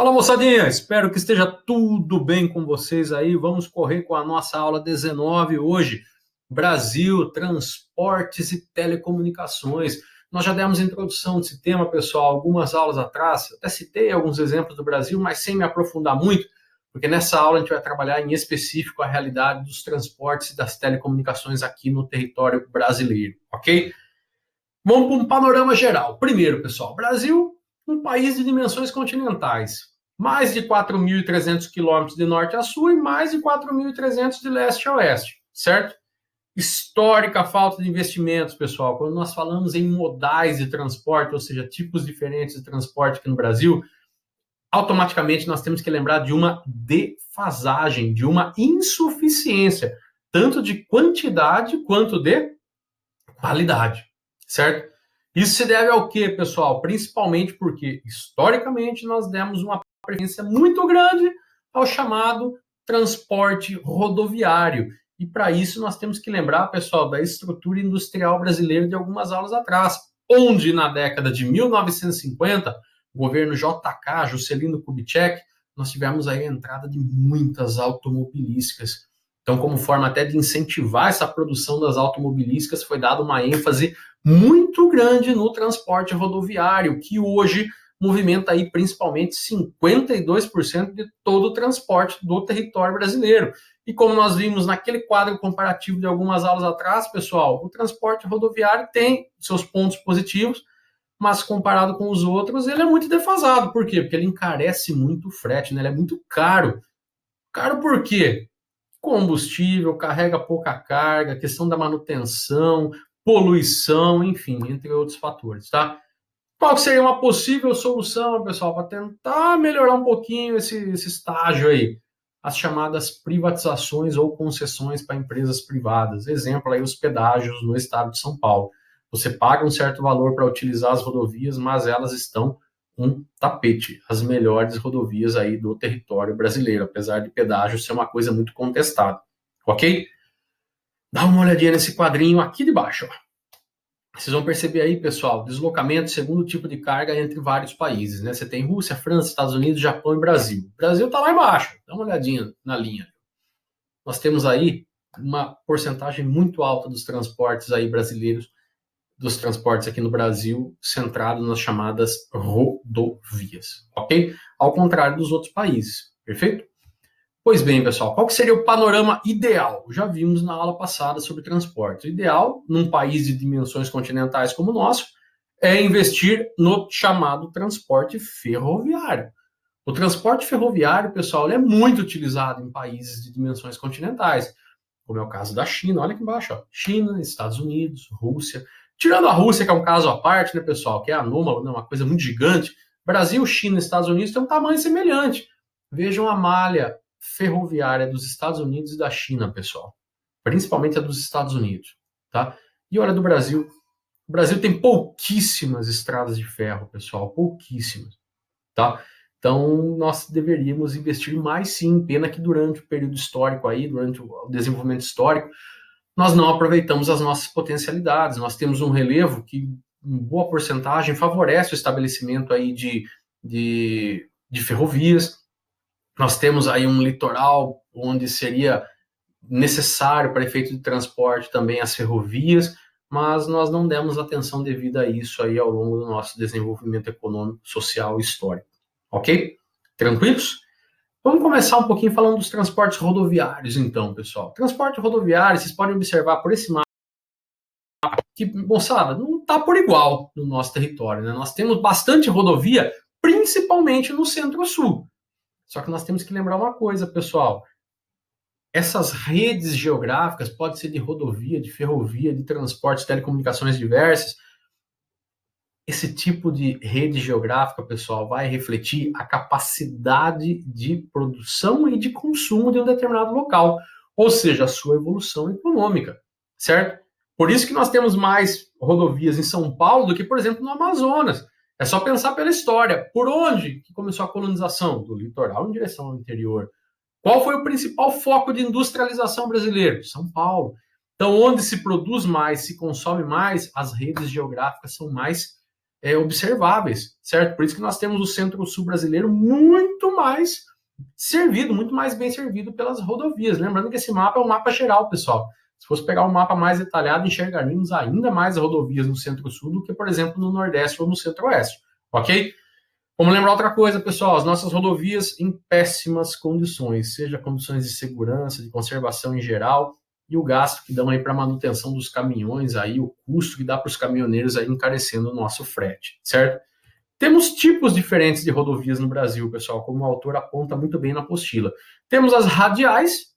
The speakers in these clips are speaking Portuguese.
Fala, moçadinha, espero que esteja tudo bem com vocês aí. Vamos correr com a nossa aula 19 hoje. Brasil, transportes e telecomunicações. Nós já demos introdução desse tema, pessoal, algumas aulas atrás. Até citei alguns exemplos do Brasil, mas sem me aprofundar muito, porque nessa aula a gente vai trabalhar em específico a realidade dos transportes e das telecomunicações aqui no território brasileiro, ok? Vamos para um panorama geral. Primeiro, pessoal, Brasil, um país de dimensões continentais. Mais de 4.300 quilômetros de norte a sul e mais de 4.300 de leste a oeste, certo? Histórica falta de investimentos, pessoal. Quando nós falamos em modais de transporte, ou seja, tipos diferentes de transporte aqui no Brasil, automaticamente nós temos que lembrar de uma defasagem, de uma insuficiência, tanto de quantidade quanto de qualidade, certo? Isso se deve ao quê, pessoal? Principalmente porque, historicamente, nós demos uma preferência muito grande ao chamado transporte rodoviário. E para isso nós temos que lembrar, pessoal, da estrutura industrial brasileira de algumas aulas atrás, onde na década de 1950, o governo JK, Juscelino Kubitschek, nós tivemos aí a entrada de muitas automobilísticas. Então, como forma até de incentivar essa produção das automobilísticas, foi dada uma ênfase muito grande no transporte rodoviário, que hoje movimenta aí principalmente 52% de todo o transporte do território brasileiro. E como nós vimos naquele quadro comparativo de algumas aulas atrás, pessoal, o transporte rodoviário tem seus pontos positivos, mas comparado com os outros, ele é muito defasado. Por quê? Porque ele encarece muito o frete, né? Ele é muito caro. Caro por quê? Combustível, carrega pouca carga, questão da manutenção, poluição, enfim, entre outros fatores, tá? Qual seria uma possível solução, pessoal, para tentar melhorar um pouquinho esse estágio aí? As chamadas privatizações ou concessões para empresas privadas. Exemplo aí, os pedágios no estado de São Paulo. Você paga um certo valor para utilizar as rodovias, mas elas estão um tapete, as melhores rodovias aí do território brasileiro, apesar de pedágio ser uma coisa muito contestada, ok? Dá uma olhadinha nesse quadrinho aqui de baixo, ó. Vocês vão perceber aí, pessoal, deslocamento segundo tipo de carga entre vários países, né? Você tem Rússia, França, Estados Unidos, Japão e Brasil. O Brasil está lá embaixo, dá uma olhadinha na linha. Nós temos aí uma porcentagem muito alta dos transportes aí brasileiros, dos transportes aqui no Brasil, centrado nas chamadas rodovias, ok? Ao contrário dos outros países, perfeito? Pois bem, pessoal, qual que seria o panorama ideal? Já vimos na aula passada sobre transporte. O ideal, num país de dimensões continentais como o nosso, é investir no chamado transporte ferroviário. O transporte ferroviário, pessoal, ele é muito utilizado em países de dimensões continentais, como é o caso da China. Olha aqui embaixo, ó. China, Estados Unidos, Rússia. Tirando a Rússia, que é um caso à parte, né, pessoal, que é anômalo, né, uma coisa muito gigante, Brasil, China e Estados Unidos têm um tamanho semelhante. Vejam a malha ferroviária dos Estados Unidos e da China, pessoal. Principalmente a dos Estados Unidos, tá? E olha do Brasil. O Brasil tem pouquíssimas estradas de ferro, pessoal, pouquíssimas, tá? Então, nós deveríamos investir mais sim. Pena que durante o período histórico aí, durante o desenvolvimento histórico, nós não aproveitamos as nossas potencialidades. Nós temos um relevo que, em boa porcentagem, favorece o estabelecimento aí de ferrovias. Nós temos aí um litoral onde seria necessário para efeito de transporte também as ferrovias, mas nós não demos atenção devida a isso aí ao longo do nosso desenvolvimento econômico, social e histórico. Ok? Tranquilos? Vamos começar um pouquinho falando dos transportes rodoviários, então, pessoal. Transporte rodoviário, vocês podem observar por esse mapa que, moçada, não está por igual no nosso território, né? Nós temos bastante rodovia, principalmente no centro-sul. Só que nós temos que lembrar uma coisa, pessoal. Essas redes geográficas, pode ser de rodovia, de ferrovia, de transporte, telecomunicações diversas. Esse tipo de rede geográfica, pessoal, vai refletir a capacidade de produção e de consumo de um determinado local, ou seja, a sua evolução econômica, certo? Por isso que nós temos mais rodovias em São Paulo do que, por exemplo, no Amazonas. É só pensar pela história. Por onde que começou a colonização? Do litoral em direção ao interior. Qual foi o principal foco de industrialização brasileiro? São Paulo. Então, onde se produz mais, se consome mais, as redes geográficas são mais observáveis, certo? Por isso que nós temos o Centro-Sul brasileiro muito mais servido, muito mais bem servido pelas rodovias. Lembrando que esse mapa é um mapa geral, pessoal. Se fosse pegar um mapa mais detalhado, enxergaríamos ainda mais rodovias no Centro-Sul do que, por exemplo, no Nordeste ou no Centro-Oeste, ok? Vamos lembrar outra coisa, pessoal, as nossas rodovias em péssimas condições, seja condições de segurança, de conservação em geral, e o gasto que dão aí para manutenção dos caminhões, aí o custo que dá para os caminhoneiros aí encarecendo o nosso frete, certo? Temos tipos diferentes de rodovias no Brasil, pessoal, como o autor aponta muito bem na apostila. Temos as radiais,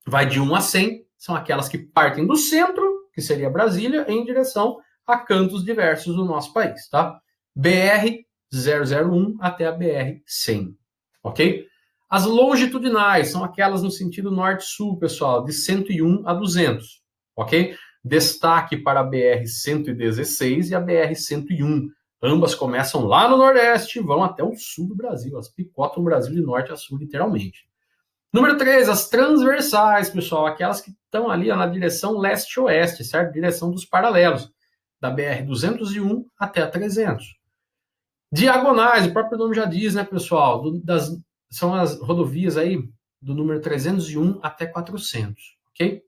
vai de 1 a 100, são aquelas que partem do centro, que seria Brasília, em direção a cantos diversos do nosso país, tá? BR 001 até a BR 100, ok? As longitudinais são aquelas no sentido norte-sul, pessoal, de 101 a 200, ok? Destaque para a BR 116 e a BR 101. Ambas começam lá no Nordeste e vão até o sul do Brasil. Elas picotam o Brasil de norte a sul, literalmente. Número 3, as transversais, pessoal, aquelas que estão ali na direção leste-oeste, certo? Direção dos paralelos, da BR 201 até a 300. Diagonais, o próprio nome já diz, né, pessoal? São as rodovias aí do número 301 até 400, ok?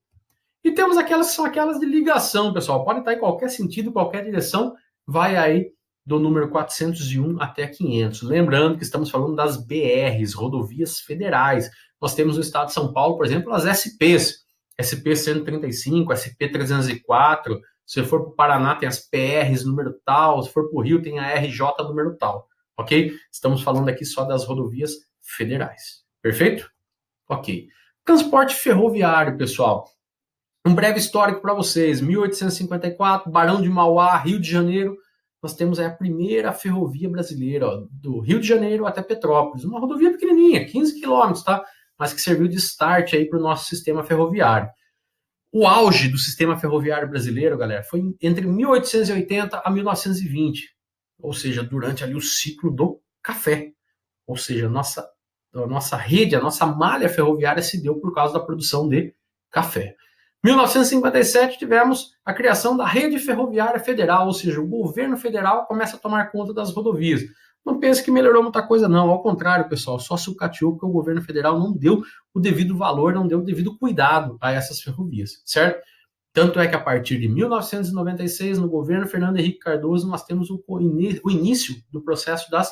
E temos aquelas que são aquelas de ligação, pessoal. Pode estar em qualquer sentido, qualquer direção, vai aí do número 401 até 500. Lembrando que estamos falando das BRs, rodovias federais. Nós temos no estado de São Paulo, por exemplo, as SPs. SP 135, SP 304. Se for para o Paraná, tem as PRs número tal. Se for para o Rio, tem a RJ número tal. Ok? Estamos falando aqui só das rodovias federais. Perfeito? Ok. Transporte ferroviário, pessoal. Um breve histórico para vocês. 1854, Barão de Mauá, Rio de Janeiro. Nós temos aí a primeira ferrovia brasileira, ó, do Rio de Janeiro até Petrópolis. Uma rodovia pequenininha, 15 quilômetros, tá? Mas que serviu de start aí para o nosso sistema ferroviário. O auge do sistema ferroviário brasileiro, galera, foi entre 1880 a 1920, ou seja, durante ali o ciclo do café. Ou seja, a nossa rede, a nossa malha ferroviária se deu por causa da produção de café. 1957 tivemos a criação da Rede Ferroviária Federal, ou seja, o governo federal começa a tomar conta das rodovias. Não pense que melhorou muita coisa, não. Ao contrário, pessoal, só sucateou porque o governo federal não deu o devido valor, não deu o devido cuidado a essas ferrovias, certo? Tanto é que a partir de 1996, no governo Fernando Henrique Cardoso, nós temos o início do processo das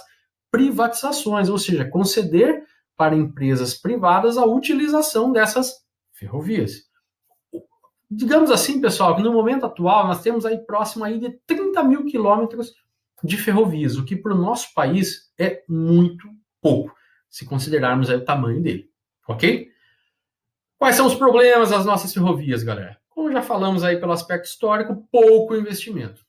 privatizações, ou seja, conceder para empresas privadas a utilização dessas ferrovias. Digamos assim, pessoal, que no momento atual nós temos aí próximo aí de 30 mil quilômetros de ferrovias, o que para o nosso país é muito pouco, se considerarmos aí o tamanho dele, ok? Quais são os problemas das nossas ferrovias, galera? Como já falamos aí pelo aspecto histórico, pouco investimento.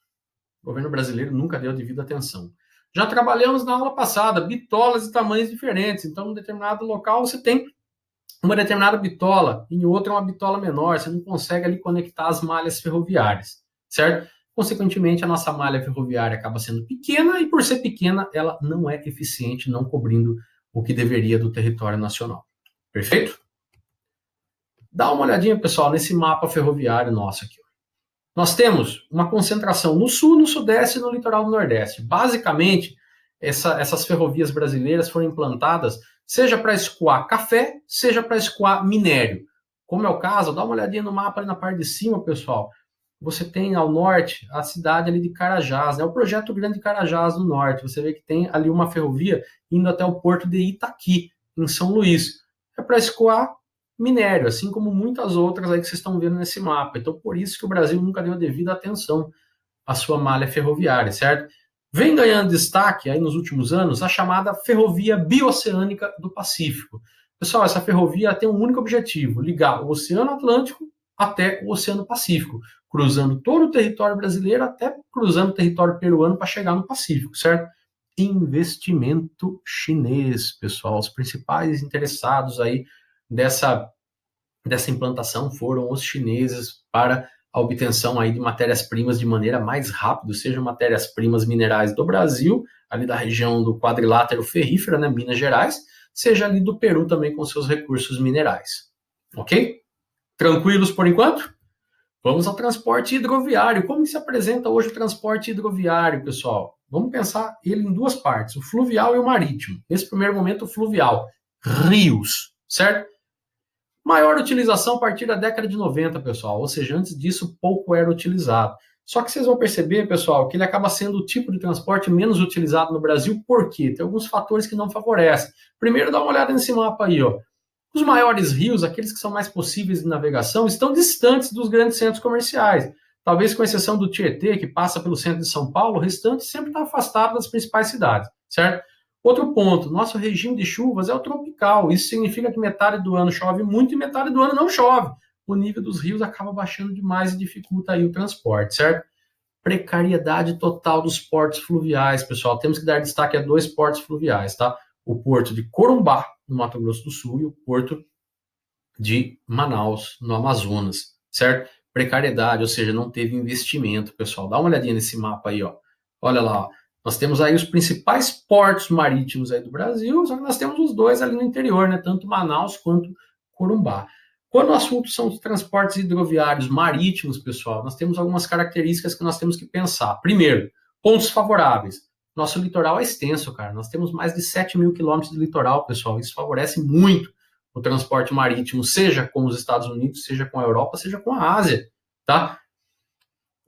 O governo brasileiro nunca deu a devida atenção. Já trabalhamos na aula passada, bitolas de tamanhos diferentes, então em um determinado local você tem uma determinada bitola, em outra uma bitola menor, você não consegue ali conectar as malhas ferroviárias, certo? Consequentemente, a nossa malha ferroviária acaba sendo pequena e, por ser pequena, ela não é eficiente, não cobrindo o que deveria do território nacional. Perfeito? Dá uma olhadinha, pessoal, nesse mapa ferroviário nosso aqui. Nós temos uma concentração no sul, no sudeste e no litoral do nordeste. Basicamente, essas ferrovias brasileiras foram implantadas seja para escoar café, seja para escoar minério. Como é o caso, dá uma olhadinha no mapa ali na parte de cima, pessoal. Você tem ao norte a cidade ali de Carajás, né? O projeto Grande Carajás do Norte. Você vê que tem ali uma ferrovia indo até o porto de Itaqui, em São Luís. É para escoar minério, assim como muitas outras aí que vocês estão vendo nesse mapa. Então, por isso que o Brasil nunca deu a devida atenção à sua malha ferroviária, certo? Vem ganhando destaque aí nos últimos anos a chamada Ferrovia Bioceânica do Pacífico. Pessoal, essa ferrovia tem um único objetivo: ligar o Oceano Atlântico até o Oceano Pacífico, cruzando todo o território brasileiro até cruzando o território peruano para chegar no Pacífico, certo? Investimento chinês, pessoal. Os principais interessados aí dessa implantação foram os chineses para a obtenção aí de matérias-primas de maneira mais rápida, sejam matérias-primas minerais do Brasil, ali da região do quadrilátero ferrífero, né, Minas Gerais, seja ali do Peru também com seus recursos minerais. Ok? Tranquilos por enquanto? Vamos ao transporte hidroviário. Como se apresenta hoje o transporte hidroviário, pessoal? Vamos pensar ele em duas partes, o fluvial e o marítimo. Nesse primeiro momento, o fluvial, rios, certo? Maior utilização a partir da década de 90, pessoal, ou seja, antes disso pouco era utilizado. Só que vocês vão perceber, pessoal, que ele acaba sendo o tipo de transporte menos utilizado no Brasil, por quê? Tem alguns fatores que não favorecem. Primeiro, dá uma olhada nesse mapa aí, ó. Os maiores rios, aqueles que são mais possíveis de navegação, estão distantes dos grandes centros comerciais. Talvez com exceção do Tietê, que passa pelo centro de São Paulo, o restante sempre está afastado das principais cidades, certo? Outro ponto, nosso regime de chuvas é o tropical. Isso significa que metade do ano chove muito e metade do ano não chove. O nível dos rios acaba baixando demais e dificulta aí o transporte, certo? Precariedade total dos portos fluviais, pessoal. Temos que dar destaque a dois portos fluviais, tá? O porto de Corumbá, no Mato Grosso do Sul, e o porto de Manaus, no Amazonas, certo? Precariedade, ou seja, não teve investimento, pessoal. Dá uma olhadinha nesse mapa aí, ó. Olha lá, ó. Nós temos aí os principais portos marítimos aí do Brasil, só que nós temos os dois ali no interior, né? Tanto Manaus quanto Corumbá. Quando o assunto são os transportes hidroviários marítimos, pessoal, nós temos algumas características que nós temos que pensar. Primeiro, pontos favoráveis. Nosso litoral é extenso, cara. Nós temos mais de 7 mil quilômetros de litoral, pessoal. Isso favorece muito o transporte marítimo, seja com os Estados Unidos, seja com a Europa, seja com a Ásia, tá?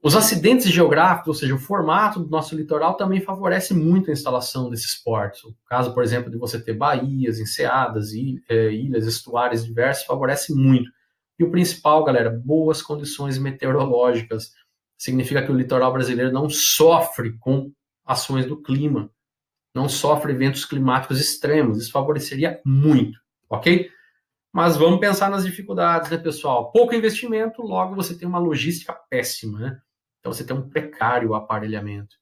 Os acidentes geográficos, ou seja, o formato do nosso litoral também favorece muito a instalação desses portos. O caso, por exemplo, de você ter baías, enseadas, ilhas, estuários diversos, favorece muito. E o principal, galera, boas condições meteorológicas. Significa que o litoral brasileiro não sofre com ações do clima, não sofre eventos climáticos extremos. Isso favoreceria muito, ok? Mas vamos pensar nas dificuldades, né, pessoal? Pouco investimento, logo você tem uma logística péssima, né? Então você tem um precário aparelhamento.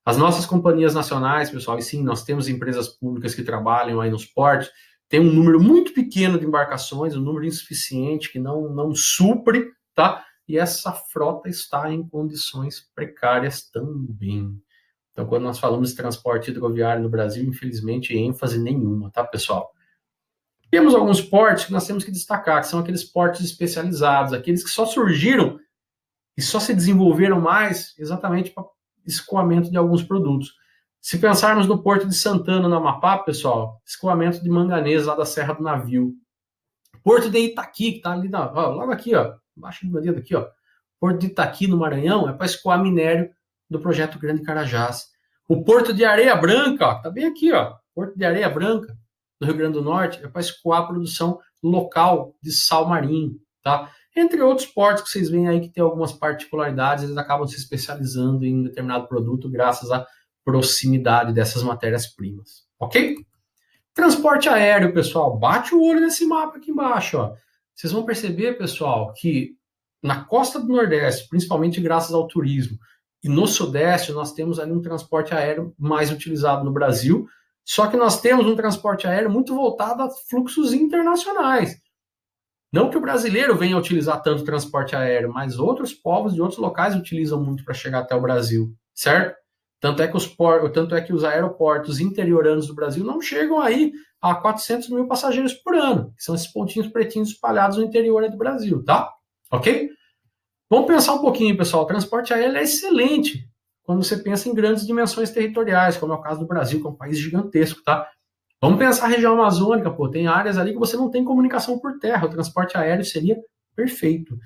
As nossas companhias nacionais, pessoal, e sim, nós temos empresas públicas que trabalham aí nos portos, tem um número muito pequeno de embarcações, um número insuficiente que não supre, tá? E essa frota está em condições precárias também. Então, quando nós falamos de transporte hidroviário no Brasil, infelizmente, ênfase nenhuma, tá, pessoal? Temos alguns portos que nós temos que destacar, que são aqueles portos especializados, aqueles que só surgiram e só se desenvolveram mais exatamente para escoamento de alguns produtos. Se pensarmos no Porto de Santana, no Amapá, pessoal, escoamento de manganês lá da Serra do Navio. Porto de Itaqui, que está ali, logo aqui, ó, embaixo do meu dedo aqui, ó. Porto de Itaqui, no Maranhão, é para escoar minério do projeto Grande Carajás. O Porto de Areia Branca, ó, tá bem aqui, ó. Porto de Areia Branca, no Rio Grande do Norte, é para escoar a produção local de sal marinho, tá? Entre outros portos que vocês veem aí que tem algumas particularidades, eles acabam se especializando em determinado produto graças à proximidade dessas matérias-primas, ok? Transporte aéreo, pessoal, bate o olho nesse mapa aqui embaixo, ó. Vocês vão perceber, pessoal, que na costa do Nordeste, principalmente graças ao turismo, e no Sudeste nós temos ali um transporte aéreo mais utilizado no Brasil, só que nós temos um transporte aéreo muito voltado a fluxos internacionais. Não que o brasileiro venha utilizar tanto transporte aéreo, mas outros povos de outros locais utilizam muito para chegar até o Brasil, certo? Tanto é que os aeroportos interioranos do Brasil não chegam aí a 400 mil passageiros por ano, que são esses pontinhos pretinhos espalhados no interior do Brasil, tá? Ok? Vamos pensar um pouquinho, pessoal. O transporte aéreo é excelente quando você pensa em grandes dimensões territoriais, como é o caso do Brasil, que é um país gigantesco, tá? Vamos pensar a região amazônica, pô, tem áreas ali que você não tem comunicação por terra, o transporte aéreo seria perfeito.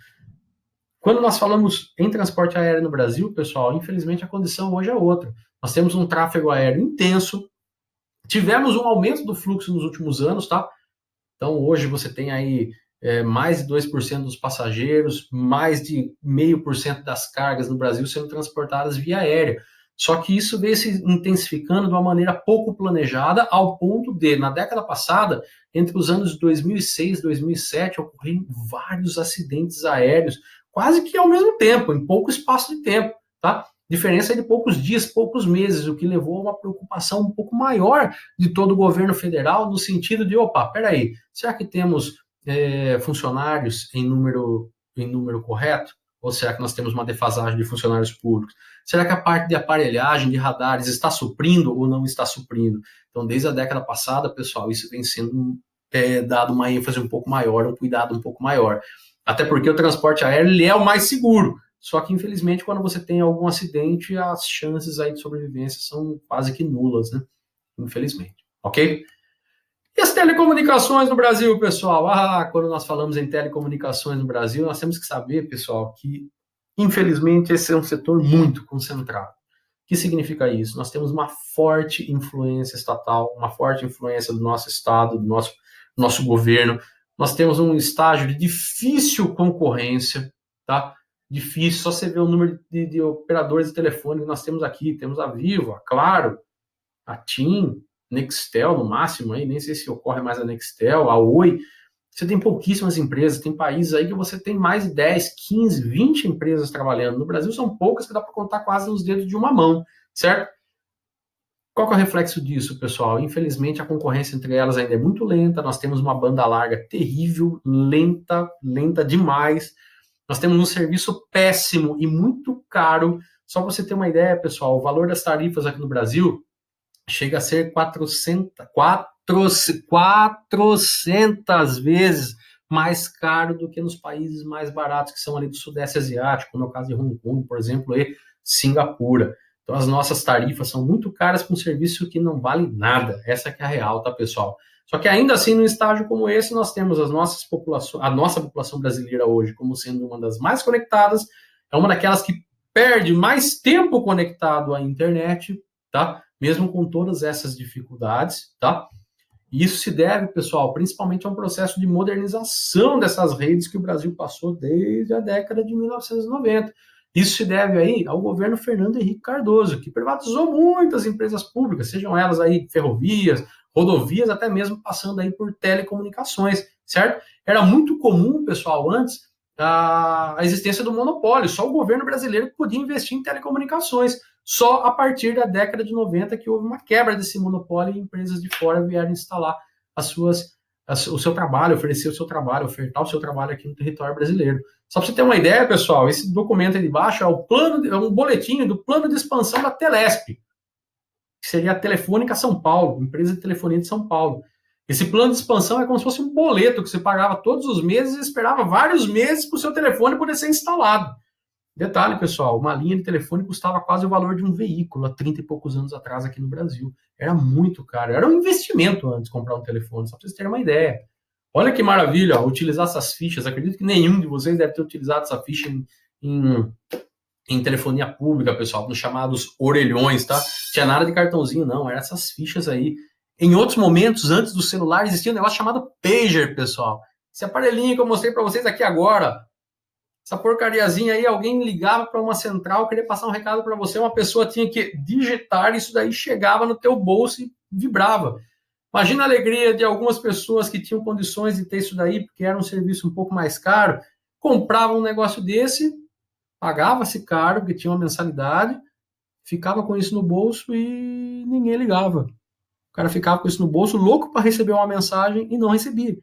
Quando nós falamos em transporte aéreo no Brasil, pessoal, infelizmente a condição hoje é outra. Nós temos um tráfego aéreo intenso, tivemos um aumento do fluxo nos últimos anos, tá? Então hoje você tem aí mais de 2% dos passageiros, mais de 0,5% das cargas no Brasil sendo transportadas via aérea. Só que isso veio se intensificando de uma maneira pouco planejada, ao ponto de, na década passada, entre os anos 2006 e 2007, ocorreram vários acidentes aéreos, quase que ao mesmo tempo, em pouco espaço de tempo, tá? Diferença de poucos dias, poucos meses, o que levou a uma preocupação um pouco maior de todo o governo federal, no sentido de, opa, peraí, será que temos funcionários em número correto? Ou será que nós temos uma defasagem de funcionários públicos? Será que a parte de aparelhagem, de radares, está suprindo ou não está suprindo? Então, desde a década passada, pessoal, isso vem sendo dado uma ênfase um pouco maior, um cuidado um pouco maior. Até porque o transporte aéreo ele é o mais seguro. Só que, infelizmente, quando você tem algum acidente, as chances aí de sobrevivência são quase que nulas, né? Infelizmente, ok? E as telecomunicações no Brasil, pessoal? Quando nós falamos em telecomunicações no Brasil, nós temos que saber, pessoal, que, infelizmente, esse é um setor muito concentrado. O que significa isso? Nós temos uma forte influência estatal, uma forte influência do nosso Estado, do nosso governo. Nós temos um estágio de difícil concorrência, tá? Difícil, só você ver o número de operadores de telefone que nós temos aqui. Temos a Vivo, a Claro, a TIM, Nextel no máximo, aí, nem sei se ocorre mais a Nextel, a Oi. Você tem pouquíssimas empresas, tem países aí que você tem mais de 10, 15, 20 empresas trabalhando. No Brasil são poucas que dá para contar quase nos dedos de uma mão, certo? Qual que é o reflexo disso, pessoal? Infelizmente, a concorrência entre elas ainda é muito lenta, nós temos uma banda larga terrível, lenta demais. Nós temos um serviço péssimo e muito caro. Só para você ter uma ideia, pessoal, o valor das tarifas aqui no Brasil chega a ser 400 vezes mais caro do que nos países mais baratos, que são ali do Sudeste Asiático, como é o caso de Hong Kong, por exemplo, e Singapura. Então, as nossas tarifas são muito caras para um serviço que não vale nada. Essa que é a real, tá, pessoal? Só que ainda assim, num estágio como esse, nós temos a nossa população brasileira hoje como sendo uma das mais conectadas, é uma daquelas que perde mais tempo conectado à internet, tá? Mesmo com todas essas dificuldades, tá? E isso se deve, pessoal, principalmente a um processo de modernização dessas redes que o Brasil passou desde a década de 1990. Isso se deve aí ao governo Fernando Henrique Cardoso, que privatizou muitas empresas públicas, sejam elas aí ferrovias, rodovias, até mesmo passando aí por telecomunicações, certo? Era muito comum, pessoal, antes, a existência do monopólio. Só o governo brasileiro podia investir em telecomunicações. Só a partir da década de 90 que houve uma quebra desse monopólio e empresas de fora vieram instalar o seu trabalho, oferecer o seu trabalho, ofertar o seu trabalho aqui no território brasileiro. Só para você ter uma ideia, pessoal, esse documento aí de baixo é um boletim do plano de expansão da Telesp, que seria a Telefônica São Paulo, empresa de telefonia de São Paulo. Esse plano de expansão é como se fosse um boleto que você pagava todos os meses e esperava vários meses para o seu telefone poder ser instalado. Detalhe, pessoal, uma linha de telefone custava quase o valor de um veículo há 30 e poucos anos atrás aqui no Brasil. Era muito caro, era um investimento antes de comprar um telefone, só para vocês terem uma ideia. Olha que maravilha, ó, utilizar essas fichas. Acredito que nenhum de vocês deve ter utilizado essa ficha em telefonia pública, pessoal, nos chamados orelhões, tá? Tinha nada de cartãozinho, não, eram essas fichas aí. Em outros momentos, antes do celular, existia um negócio chamado pager, pessoal. Esse aparelhinho que eu mostrei para vocês aqui agora, essa porcariazinha aí, alguém ligava para uma central, queria passar um recado para você, uma pessoa tinha que digitar, isso daí chegava no teu bolso e vibrava. Imagina a alegria de algumas pessoas que tinham condições de ter isso daí, porque era um serviço um pouco mais caro, compravam um negócio desse, pagava-se caro, porque tinha uma mensalidade, ficava com isso no bolso e ninguém ligava. O cara ficava com isso no bolso, louco para receber uma mensagem e não recebia.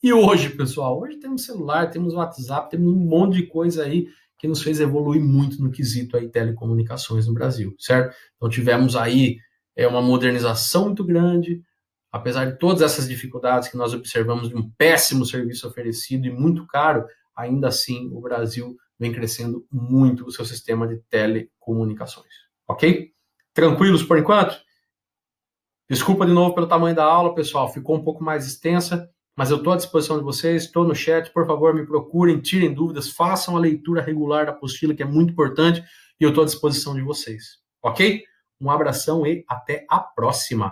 E hoje, pessoal, hoje temos celular, temos WhatsApp, temos um monte de coisa aí que nos fez evoluir muito no quesito aí telecomunicações no Brasil, certo? Então tivemos aí uma modernização muito grande, apesar de todas essas dificuldades que nós observamos de um péssimo serviço oferecido e muito caro, ainda assim o Brasil vem crescendo muito o seu sistema de telecomunicações, ok? Tranquilos por enquanto? Desculpa de novo pelo tamanho da aula, pessoal, ficou um pouco mais extensa, mas eu estou à disposição de vocês, estou no chat, por favor, me procurem, tirem dúvidas, façam a leitura regular da apostila, que é muito importante, e eu estou à disposição de vocês, ok? Um abração e até a próxima!